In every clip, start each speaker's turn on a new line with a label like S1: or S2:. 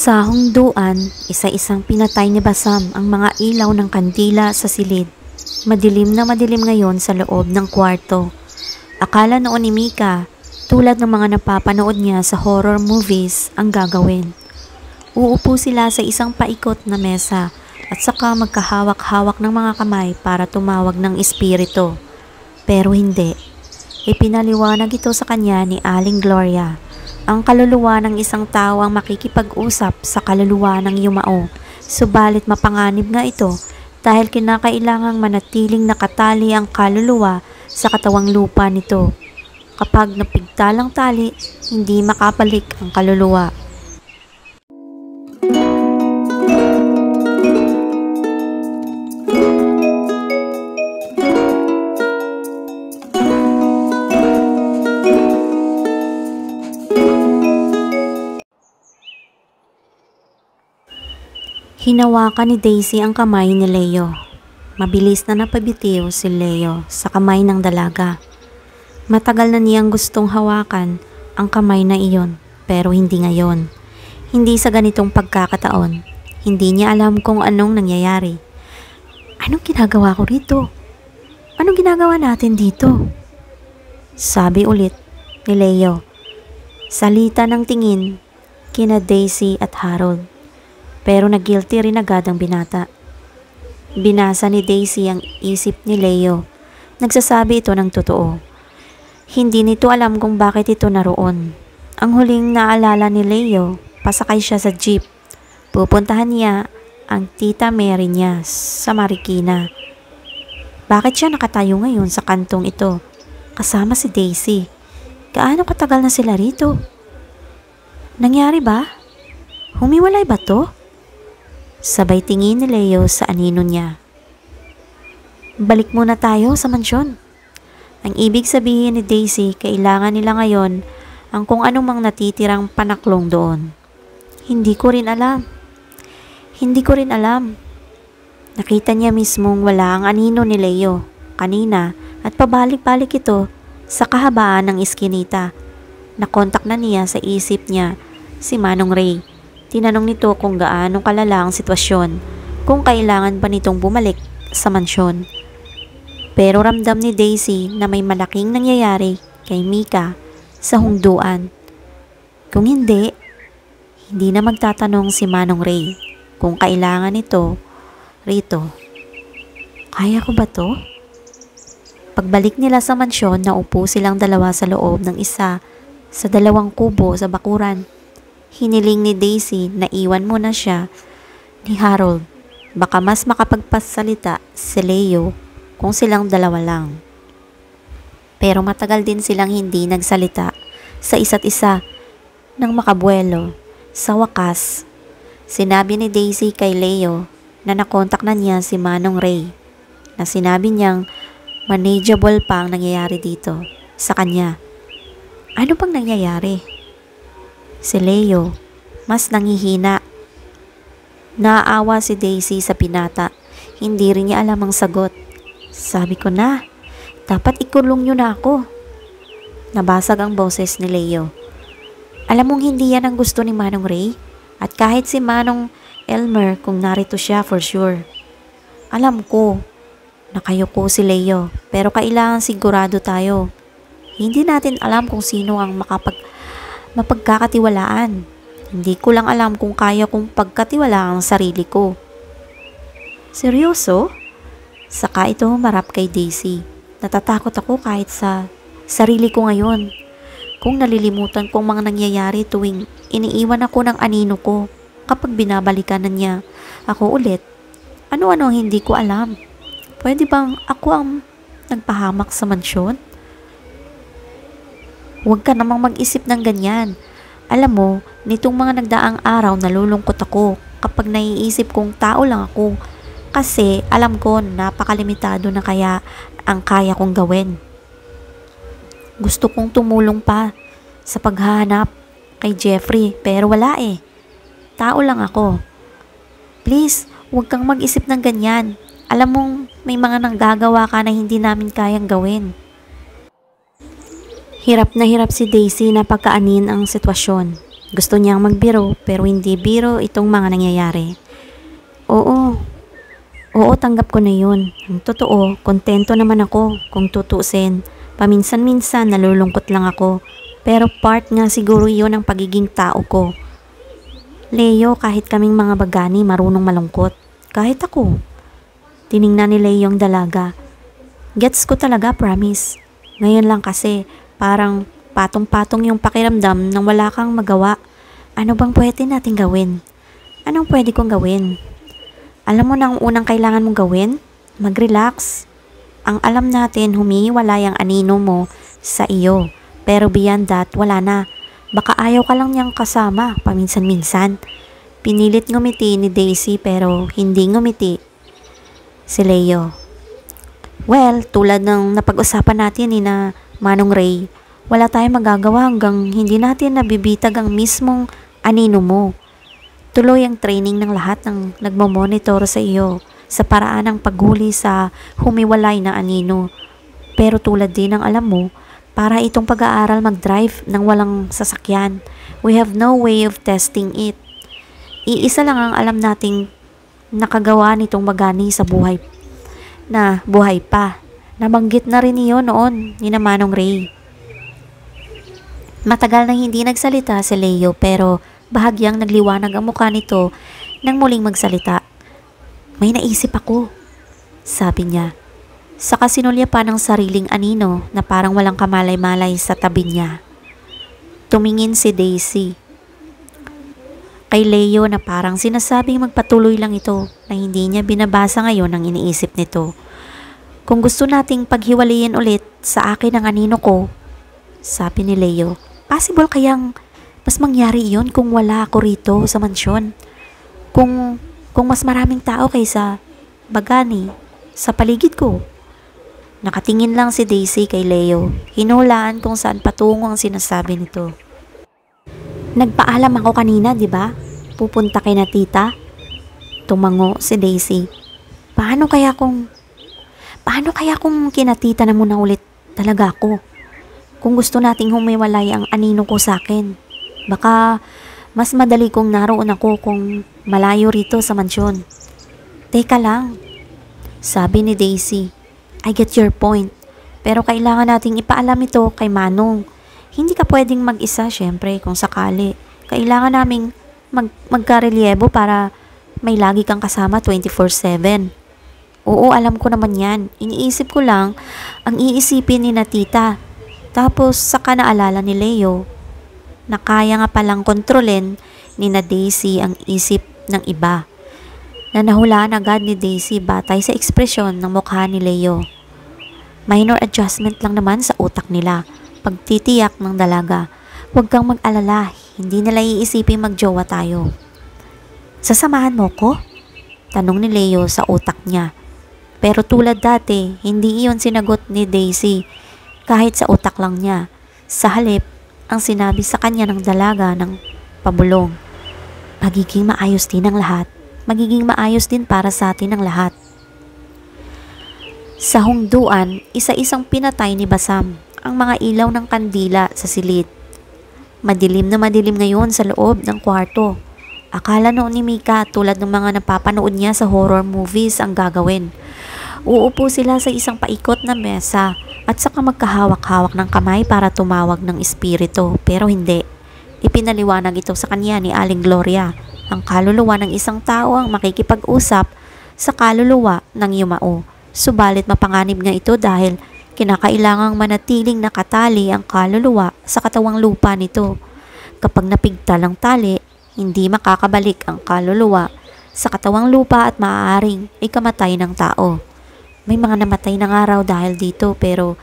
S1: Sa hungduan, isa-isang pinatay ni Basam ang mga ilaw ng kandila sa silid. Madilim na madilim ngayon sa loob ng kwarto. Akala noon ni Mika, tulad ng mga napapanood niya sa horror movies, ang gagawin. Uupo sila sa isang paikot na mesa at saka magkahawak-hawak ng mga kamay para tumawag ng espiritu. Pero hindi. Ipinaliwanag ito sa kanya ni Aling Gloria. Ang kaluluwa ng isang tao ang makikipag-usap sa kaluluwa ng yumao. Subalit mapanganib nga ito dahil kinakailangang manatiling nakatali ang kaluluwa sa katawang lupa nito. Kapag napigtalang tali, hindi makabalik ang kaluluwa. Hinawakan ni Daisy ang kamay ni Leo. Mabilis na napabitiw si Leo sa kamay ng dalaga. Matagal na niyang gustong hawakan ang kamay na iyon, pero hindi ngayon. Hindi sa ganitong pagkakataon. Hindi niya alam kung anong nangyayari. Anong ginagawa ko rito? Anong ginagawa natin dito? Sabi ulit ni Leo. Salita ng tingin kina Daisy at Harold. Pero nag-guilty rin agad ang binata. Binasa ni Daisy ang isip ni Leo. Nagsasabi ito ng totoo. Hindi nito alam kung bakit ito naroon. Ang huling naalala ni Leo, pasakay siya sa jeep. Pupuntahan niya ang tita Mary niya sa Marikina. Bakit siya nakatayo ngayon sa kantong ito, kasama si Daisy? Gaano katagal na sila rito? Nangyari ba? Humiwalay ba to? Sabay tingin ni Leo sa anino niya. Balik muna tayo sa mansyon. Ang ibig sabihin ni Daisy, kailangan nila ngayon ang kung anumang natitirang panaklong doon. Hindi ko rin alam. Nakita niya mismong wala ang anino ni Leo kanina at pabalik-balik ito sa kahabaan ng iskinita. Nakontak na niya sa isip niya si Manong Ray. Tinanong nito kung gaano kalala ang sitwasyon, kung kailangan ba nitong bumalik sa mansyon. Pero ramdam ni Daisy na may malaking nangyayari kay Mika sa hungduan. Kung hindi na magtatanong si Manong Ray kung kailangan nito rito. Kaya ko ba to? Pagbalik nila sa mansyon, naupo silang dalawa sa loob ng isa sa dalawang kubo sa bakuran. Hiniling ni Daisy na iwan muna siya ni Harold. Baka mas makapagpasalita si Leo kung silang dalawa lang. Pero matagal din silang hindi nagsalita sa isa't isa ng makabuelo. Sa wakas, sinabi ni Daisy kay Leo na nakontak na niya si Manong Ray, na sinabi niyang manageable pa ang nangyayari dito sa kanya. Ano pang nangyayari? Si Leo, mas nangihina. Naawa si Daisy sa pinata. Hindi rin niya alam ang sagot. Sabi ko na, dapat ikulong niyo na ako. Nabasag ang boses ni Leo. Alam mong hindi yan ang gusto ni Manong Ray? At kahit si Manong Elmer kung narito siya for sure. Alam ko, nakayuko si Leo, pero kailangan sigurado tayo. Hindi natin alam kung sino ang mapagkakatiwalaan. Hindi ko lang alam kung kaya kong pagkatiwalaan ang sarili ko. Seryoso? Saka ito humarap kay Daisy. Natatakot ako kahit sa sarili ko ngayon. Kung nalilimutan kong mga nangyayari tuwing iniiwan ako ng anino ko, kapag binabalikan na niya ako ulit, ano-ano ang hindi ko alam. Pwede bang ako ang nagpahamak sa mansyon? Huwag ka namang mag-isip ng ganyan. Alam mo, nitong mga nagdaang araw nalulungkot ako kapag naiisip kong tao lang ako. Kasi alam ko napakalimitado na kaya ang kaya kong gawin. Gusto kong tumulong pa sa paghahanap kay Jeffrey pero wala eh. Tao lang ako. Please, huwag kang mag-isip ng ganyan. Alam mong may mga nanggagawa ka na hindi namin kayang gawin. Hirap na hirap si Daisy na pagkaanin ang sitwasyon. Gusto niyang magbiro pero hindi biro itong mga nangyayari. Oo, oo, tanggap ko na yun. Ang totoo, kontento naman ako kung tutuusin. Paminsan-minsan nalulungkot lang ako. Pero part nga siguro yun ang pagiging tao ko. Leo, kahit kaming mga bagani marunong malungkot. Kahit ako. Tiningnan ni Leo yung dalaga. Gets ko talaga, promise. Ngayon lang kasi, parang patong-patong yung pakiramdam nang wala kang magawa. Ano bang pwede natin gawin? Anong pwede kong gawin? Alam mo na ang unang kailangan mong gawin? Mag-relax. Ang alam natin, humihiwalay ang anino mo sa iyo. Pero beyond that, wala na. Baka ayaw ka lang niyang kasama paminsan-minsan. Pinilit ngumiti ni Daisy pero hindi ngumiti si Leo. Well, tulad ng napag-usapan natin ni na Manong Ray, wala tayong magagawa hanggang hindi natin nabibitag ang mismong anino mo. Tuloy ang training ng lahat ng nagmamonitor sa iyo sa paraan ng paghuli sa humiwalay na anino. Pero tulad din ng alam mo, para itong pag-aaral mag-drive ng walang sasakyan, we have no way of testing it. Iisa lang ang alam nating nakagawa nitong bagani sa buhay na buhay pa. Nabanggit na rin niyo noon ni na Manong Ray. Matagal nang hindi nagsalita si Leo pero bahagyang nagliwanag ang mukha nito nang muling magsalita. May naisip ako, sabi niya. Saka sinulya pa ng sariling anino na parang walang kamalay-malay sa tabi niya. Tumingin si Daisy kay Leo na parang sinasabing magpatuloy lang ito na hindi niya binabasa ngayon ang iniisip nito. Kung gusto nating paghiwalayin ulit sa akin ang anino ko, sabi ni Leo, possible kayang mas mangyari iyon kung wala ako rito sa mansyon. Kung mas maraming tao kaysa bagani sa paligid ko. Nakatingin lang si Daisy kay Leo. Hinulaan kung saan patungo ang sinasabi nito. Nagpaalam ako kanina, di ba? Pupunta kay na tita. Tumango si Daisy. Paano kaya kung kinatita na muna ulit talaga ako? Kung gusto nating humiwalay ang anino ko sa akin. Baka mas madali kong naroon ako kung malayo rito sa mansyon. Teka lang, sabi ni Daisy. I get your point. Pero kailangan nating ipaalam ito kay Manong. Hindi ka pwedeng mag-isa syempre kung sakali. Kailangan naming magkarelyebo para may lagi kang kasama 24/7. Oo, alam ko naman yan. Iniisip ko lang ang iisipin ni na tita. Tapos saka naalala ni Leo na kaya nga palang kontrolin ni na Daisy ang isip ng iba. Na nahulaan agad ni Daisy batay sa ekspresyon ng mukha ni Leo. Minor adjustment lang naman sa utak nila. Pagtitiyak ng dalaga. Huwag kang mag-alala, hindi nila iisipin magjowa tayo. Sasamahan mo ko? Tanong ni Leo sa utak niya. Pero tulad dati, hindi iyon sinagot ni Daisy kahit sa utak lang niya. Sa halip, ang sinabi sa kanya ng dalaga ng pabulong. Magiging maayos din ang lahat. Magiging maayos din para sa atin ang lahat. Sa hungduan, isa-isang pinatay ni Basam ang mga ilaw ng kandila sa silid. Madilim na madilim ngayon sa loob ng kwarto. Akala noon ni Mika tulad ng mga napapanood niya sa horror movies ang gagawin. Uupo sila sa isang paikot na mesa at saka magkahawak-hawak ng kamay para tumawag ng espiritu, pero hindi. Ipinaliwanag ito sa kanya ni Aling Gloria. Ang kaluluwa ng isang tao ang makikipag-usap sa kaluluwa ng yumao. Subalit mapanganib nga ito dahil kinakailangang manatiling nakatali ang kaluluwa sa katawang lupa nito. Kapag napigtal ang tali, hindi makakabalik ang kaluluwa sa katawang lupa at maaaring ikamatay ng tao. May mga namatay ng araw dahil dito pero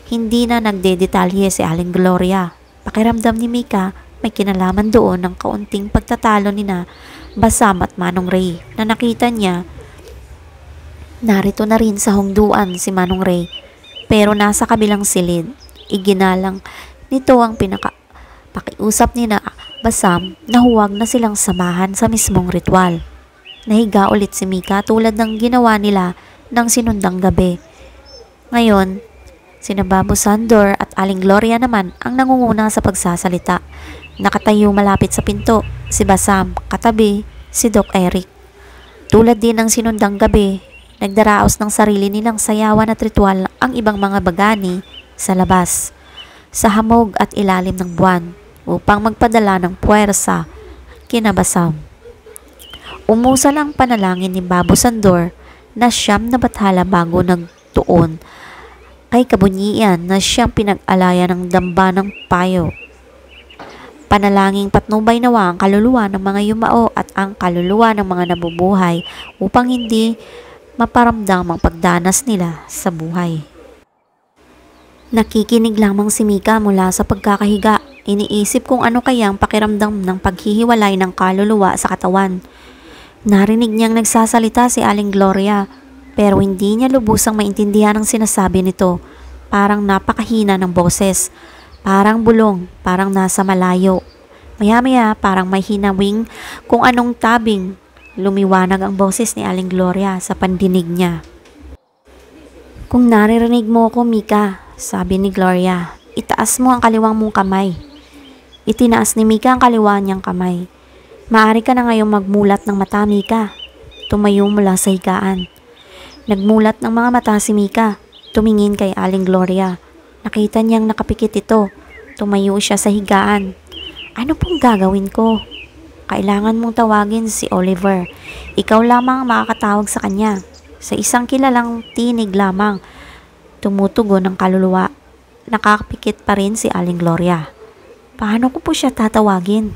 S1: hindi na nagdedetalye si Aling Gloria. Pakiramdam ni Mika may kinalaman doon ng kaunting pagtatalo ni na Basam at Manong Ray na nakita niya. Narito na rin sa hungduan si Manong Ray pero nasa kabilang silid. Iginalang nito ang pakiusap ni na Basam na huwag na silang samahan sa mismong ritual. Nahiga ulit si Mika tulad ng ginawa nila ng sinundang gabi. Ngayon, sina Babu Sandor at Aling Gloria naman ang nangunguna sa pagsasalita. Nakatayo malapit sa pinto, si Basam, katabi, si Doc Eric. Tulad din ng sinundang gabi, nagdaraos ng sarili nilang sayawan at ritual ang ibang mga bagani sa labas, sa hamog at ilalim ng buwan upang magpadala ng puwersa kina Basam. Umusal ang panalangin ni Babo Sandor na siyam na bathala bago nagtuon kay kabunyian na siyang pinag-alaya ng damba ng payo. Panalangin patnubay nawa ang kaluluwa ng mga yumao at ang kaluluwa ng mga nabubuhay upang hindi maparamdam ang pagdanas nila sa buhay. Nakikinig lamang si Mika mula sa pagkakahiga. Iniisip kung ano kayang pakiramdam ng paghihiwalay ng kaluluwa sa katawan. Narinig niyang nagsasalita si Aling Gloria pero hindi niya lubusang maintindihan ang sinasabi nito. Parang napakahina ng boses. Parang bulong, parang nasa malayo. Maya-maya parang may hinawing kung anong tabing. Lumiwanag ang boses ni Aling Gloria sa pandinig niya. Kung naririnig mo ko, Mika, sabi ni Gloria, itaas mo ang kaliwang mong kamay. Itinaas ni Mika ang kaliwa niyang kamay. Maaari ka na ngayong magmulat ng mata, Mika. Tumayo mula sa higaan. Nagmulat ng mga mata si Mika. Tumingin kay Aling Gloria. Nakita niyang nakapikit ito. Tumayo siya sa higaan. Ano pong gagawin ko? Kailangan mong tawagin si Oliver. Ikaw lamang makakatawag sa kanya. Sa isang kilalang tinig lamang, tumutugon ang kaluluwa. Nakapikit pa rin si Aling Gloria. Paano ko po siya tatawagin?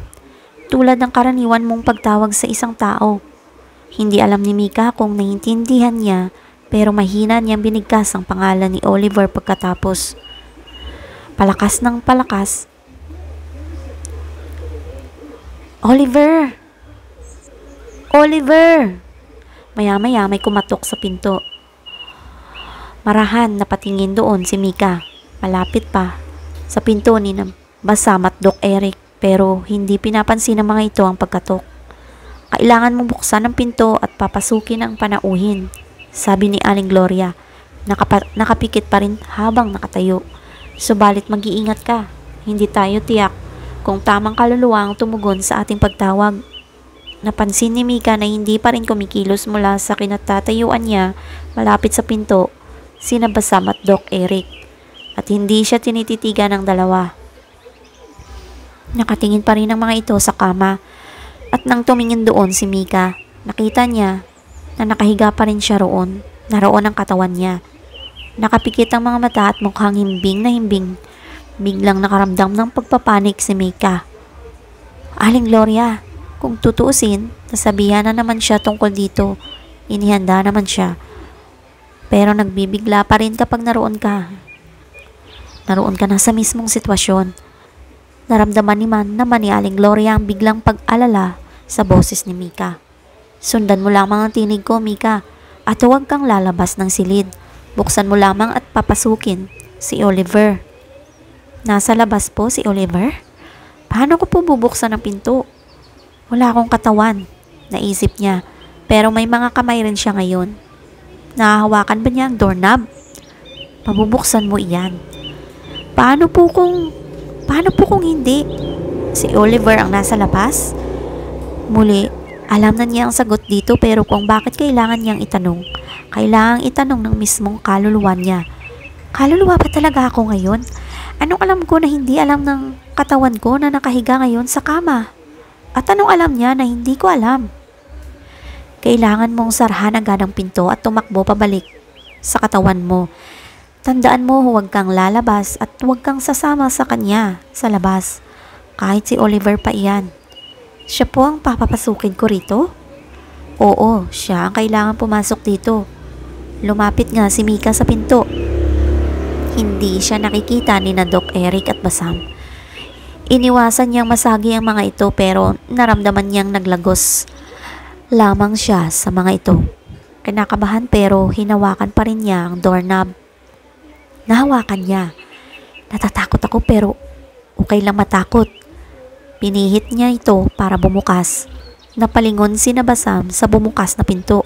S1: Tulad ng karaniwan mong pagtawag sa isang tao. Hindi alam ni Mika kung naiintindihan niya, pero mahina niyang binigkas ang pangalan ni Oliver pagkatapos. Palakas ng palakas. Oliver! Oliver! Maya-maya may kumatok sa pinto. Marahan na patingin doon si Mika. Malapit pa sa pinto ni Basam at Doc Eric pero hindi pinapansin ng mga ito ang pagkatok. Kailangan mong buksan ang pinto at papasukin ang panauhin, sabi ni Aling Gloria. Nakapikit pa rin habang nakatayo. Subalit mag-iingat ka. Hindi tayo tiyak kung tamang kaluluwa ang tumugon sa ating pagtawag. Napansin ni Mika na hindi pa rin kumikilos mula sa kinatatayuan niya malapit sa pinto, sina Basam at Doc Eric. At hindi siya tinititigan ng dalawa. Nakatingin pa rin ang mga ito sa kama. At nang tumingin doon si Mika, nakita niya na nakahiga pa rin siya roon. Naroon ang katawan niya. Nakapikit ang mga mata at mukhang himbing na himbing. Biglang nakaramdam ng pagpapanik si Mika. Aling Gloria, kung tutuusin, nasabihan na naman siya tungkol dito. Inihanda naman siya. Pero nagbibigla pa rin kapag naroon ka. Naroon ka na sa mismong sitwasyon. Naramdaman naman ni Aling Gloria ang biglang pag-alala sa boses ni Mika. Sundan mo lamang ang tinig ko, Mika, at huwag kang lalabas ng silid. Buksan mo lamang at papasukin si Oliver. Nasa labas po si Oliver? Paano ko po bubuksan ang pinto? Wala akong katawan, naisip niya. Pero may mga kamay rin siya ngayon. Nahahawakan ba niya ang doorknob? Mabubuksan mo iyan. Paano po kung hindi? Si Oliver ang nasa labas? Muli, alam na niya ang sagot dito pero kung bakit kailangan niyang itanong, kailangang itanong ng mismong kaluluwa niya. Kaluluwa ba talaga ako ngayon? Anong alam ko na hindi alam ng katawan ko na nakahiga ngayon sa kama? At anong alam niya na hindi ko alam? Kailangan mong sarhan agad ang pinto at tumakbo pabalik sa katawan mo. Tandaan mo huwag kang lalabas at huwag kang sasama sa kanya sa labas. Kahit si Oliver pa iyan. Siya po ang papapasukin ko rito? Oo, siya ang kailangan pumasok dito. Lumapit nga si Mika sa pinto. Hindi siya nakikita ni na Doc Eric at Basam. Iniwasan niyang masagi ang mga ito pero naramdaman niyang naglagos lamang siya sa mga ito. Kinakabahan pero hinawakan pa rin niya ang doorknob. Nahawakan niya. Natatakot ako pero okay lang matakot. Pinihit niya ito para bumukas. Napalingon si Basam sa bumukas na pinto.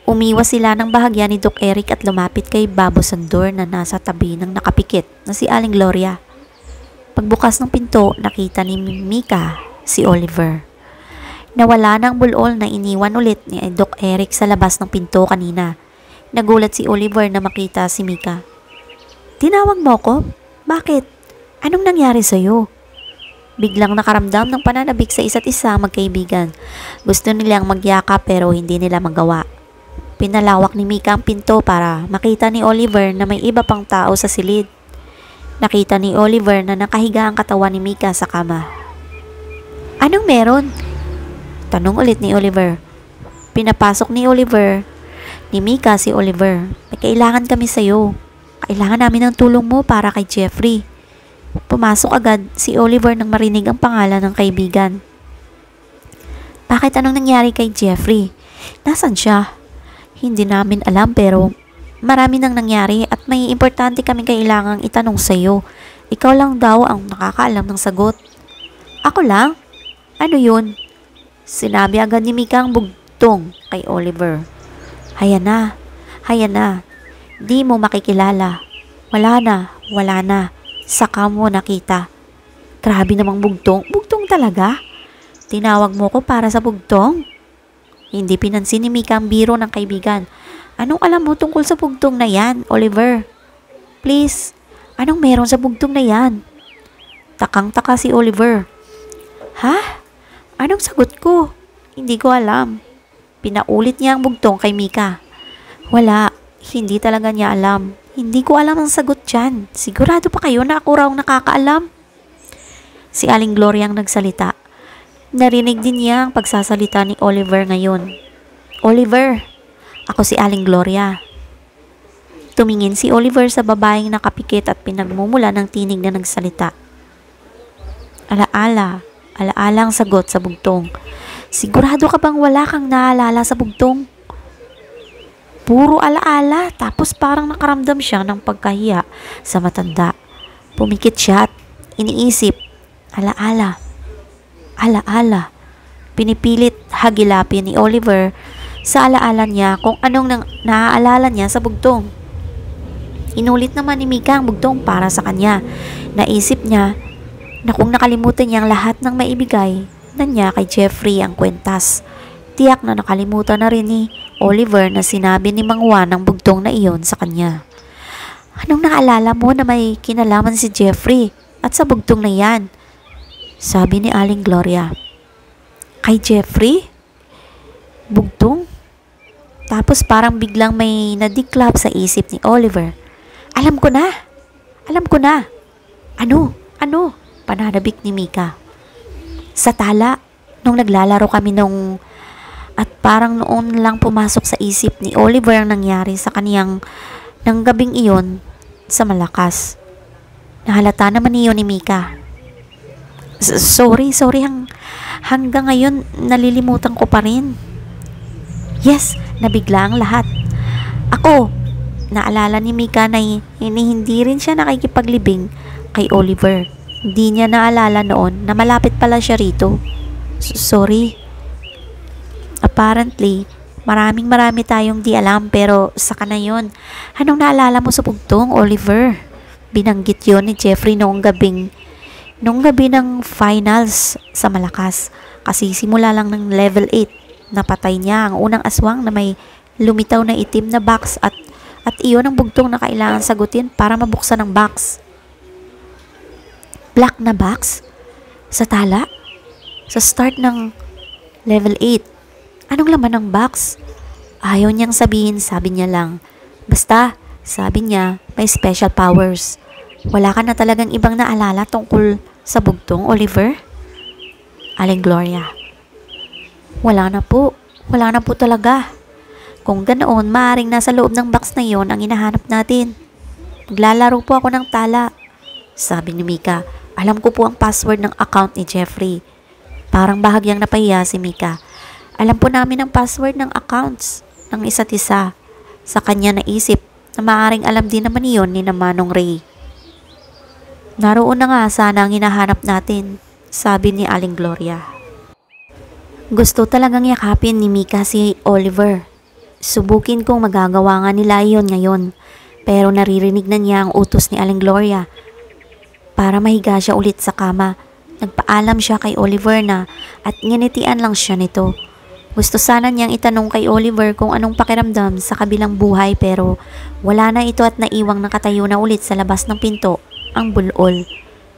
S1: Umiwas sila ng bahagya ni Doc Eric at lumapit kay Babo Sandor na nasa tabi ng nakapikit na si Aling Gloria. Pagbukas ng pinto, nakita ni Mika si Oliver. Nawala ng bulol na iniwan ulit ni Doc Eric sa labas ng pinto kanina. Nagulat si Oliver na makita si Mika. "Tinawag mo ko? Bakit? Anong nangyari sa'yo?" Biglang nakaramdam ng pananabik sa isa't isa magkaibigan. Gusto nilang magyakap pero hindi nila magawa. Pinalawak ni Mika ang pinto para makita ni Oliver na may iba pang tao sa silid. Nakita ni Oliver na nakahiga ang katawan ni Mika sa kama. "Anong meron?" Tanong ulit ni Oliver. Pinapasok ni Mika si Oliver. "May kailangan kami sa'yo. Kailangan namin ng tulong mo para kay Jeffrey." Pumasok agad si Oliver nang marinig ang pangalan ng kaibigan. "Bakit, anong nangyari kay Jeffrey? Nasaan siya?" "Hindi namin alam pero marami nang nangyari at may importante kaming kailangang itanong sa iyo. Ikaw lang daw ang nakakaalam ng sagot." "Ako lang? Ano yun?" Sinabi agad ni Mika ang bugtong kay Oliver. Haya na. Di mo makikilala. Wala na. Saka mo nakita." "Grabe namang bugtong. Bugtong talaga? Tinawag mo ko para sa bugtong?" Hindi pinansin ni Mika ang biro ng kaibigan. "Anong alam mo tungkol sa bugtong na yan, Oliver? Please, anong meron sa bugtong na yan?" Takang-taka si Oliver. "Ha? Anong sagot ko? Hindi ko alam." Pinaulit niya ang bugtong kay Mika. "Wala, hindi talaga niya alam. Hindi ko alam ang sagot dyan. Sigurado pa kayo na ako raw nakakaalam?" Si Aling Gloria ang nagsalita. Narinig din niya ang pagsasalita ni Oliver ngayon. "Oliver, ako si Aling Gloria." Tumingin si Oliver sa babaeng nakapikit at pinagmumula ng tinig na nagsalita. Alaala ang sagot sa bugtong. "Sigurado ka bang wala kang naalala sa bugtong?" Puro alaala, tapos parang nakaramdam siya ng pagkahiya sa matanda. Pumikit siya at iniisip, alaala. Pinipilit hagilapin ni Oliver sa alaala niya kung anong naaalala niya sa bugtong. Inulit naman ni Mika ang bugtong para sa kanya. Naisip niya na kung nakalimutan niya ang lahat ng maibigay na niya kay Jeffrey ang kwentas, tiyak na nakalimutan na rin ni Oliver na sinabi ni Mang Juan ang bugtong na iyon sa kanya. "Anong naalala mo na may kinalaman si Jeffrey at sa bugtong na yan?" sabi ni Aling Gloria. "Kay Jeffrey? Bugtong?" Tapos parang biglang may nadiklap sa isip ni Oliver. Alam ko na. Ano? Pananabik ni Mika. "Sa tala, nung naglalaro kami at parang noon lang pumasok sa isip ni Oliver ang nangyari sa kaniyang ng gabing iyon sa malakas. Nahalata naman niyo ni Mika. Sorry, hanggang ngayon nalilimutan ko pa rin." Yes, nabigla ang lahat. Naalala ni Mika na hindi rin siya nakikipaglibing kay Oliver. Hindi niya naalala noon na malapit pala siya rito. Sorry. Apparently, marami tayong di alam pero saka na yun. Anong naalala mo sa bugtong, Oliver? Binanggit yon ni Jeffrey noong gabi ng finals sa Malakas. Kasi simula lang ng level 8, napatay niya ang unang aswang na may lumitaw na itim na box at iyon ang bugtong na kailangan sagutin para mabuksan ang box. Black na box? Sa tala? Sa start ng level 8. Anong laman ng box? Ayaw niyang sabihin, sabi niya lang. Basta, sabi niya, may special powers. Wala ka na talagang ibang naalala tungkol sa bugtong, Oliver? Aling Gloria. Wala na po talaga. Kung ganoon, maaaring nasa loob ng box na yon ang hinahanap natin. Naglalaro po ako ng tala, sabi ni Mika. Alam ko po ang password ng account ni Jeffrey. Parang bahagyang napahiya si Mika. Alam po namin ang password ng accounts ng isa't isa. Sa kanya naisip na maaaring alam din naman iyon ni Manong Ray. Naroon na nga sana ang hinahanap natin, sabi ni Aling Gloria. Gusto talagang yakapin ni Mika si Oliver. Subukin kung magagawa nga nila iyon ngayon, pero naririnig na niya ang utos ni Aling Gloria. para mahiga siya ulit sa kama. Nagpaalam siya kay Oliver na at nginitian lang siya nito. Gusto sana niyang itanong kay Oliver kung anong pakiramdam sa kabilang buhay pero wala na ito at naiwang nakatayo na ulit sa labas ng pinto ang bulol.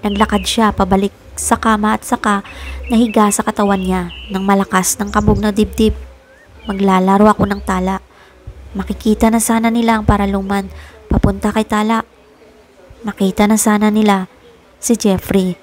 S1: Naglakad siya pabalik sa kama at saka nahiga sa katawan niya ng malakas ng kabog na dibdib. Maglalaro ako ng tala. Makikita na sana nila ang paraluman papunta kay tala. Makita na sana nila si Jeffrey.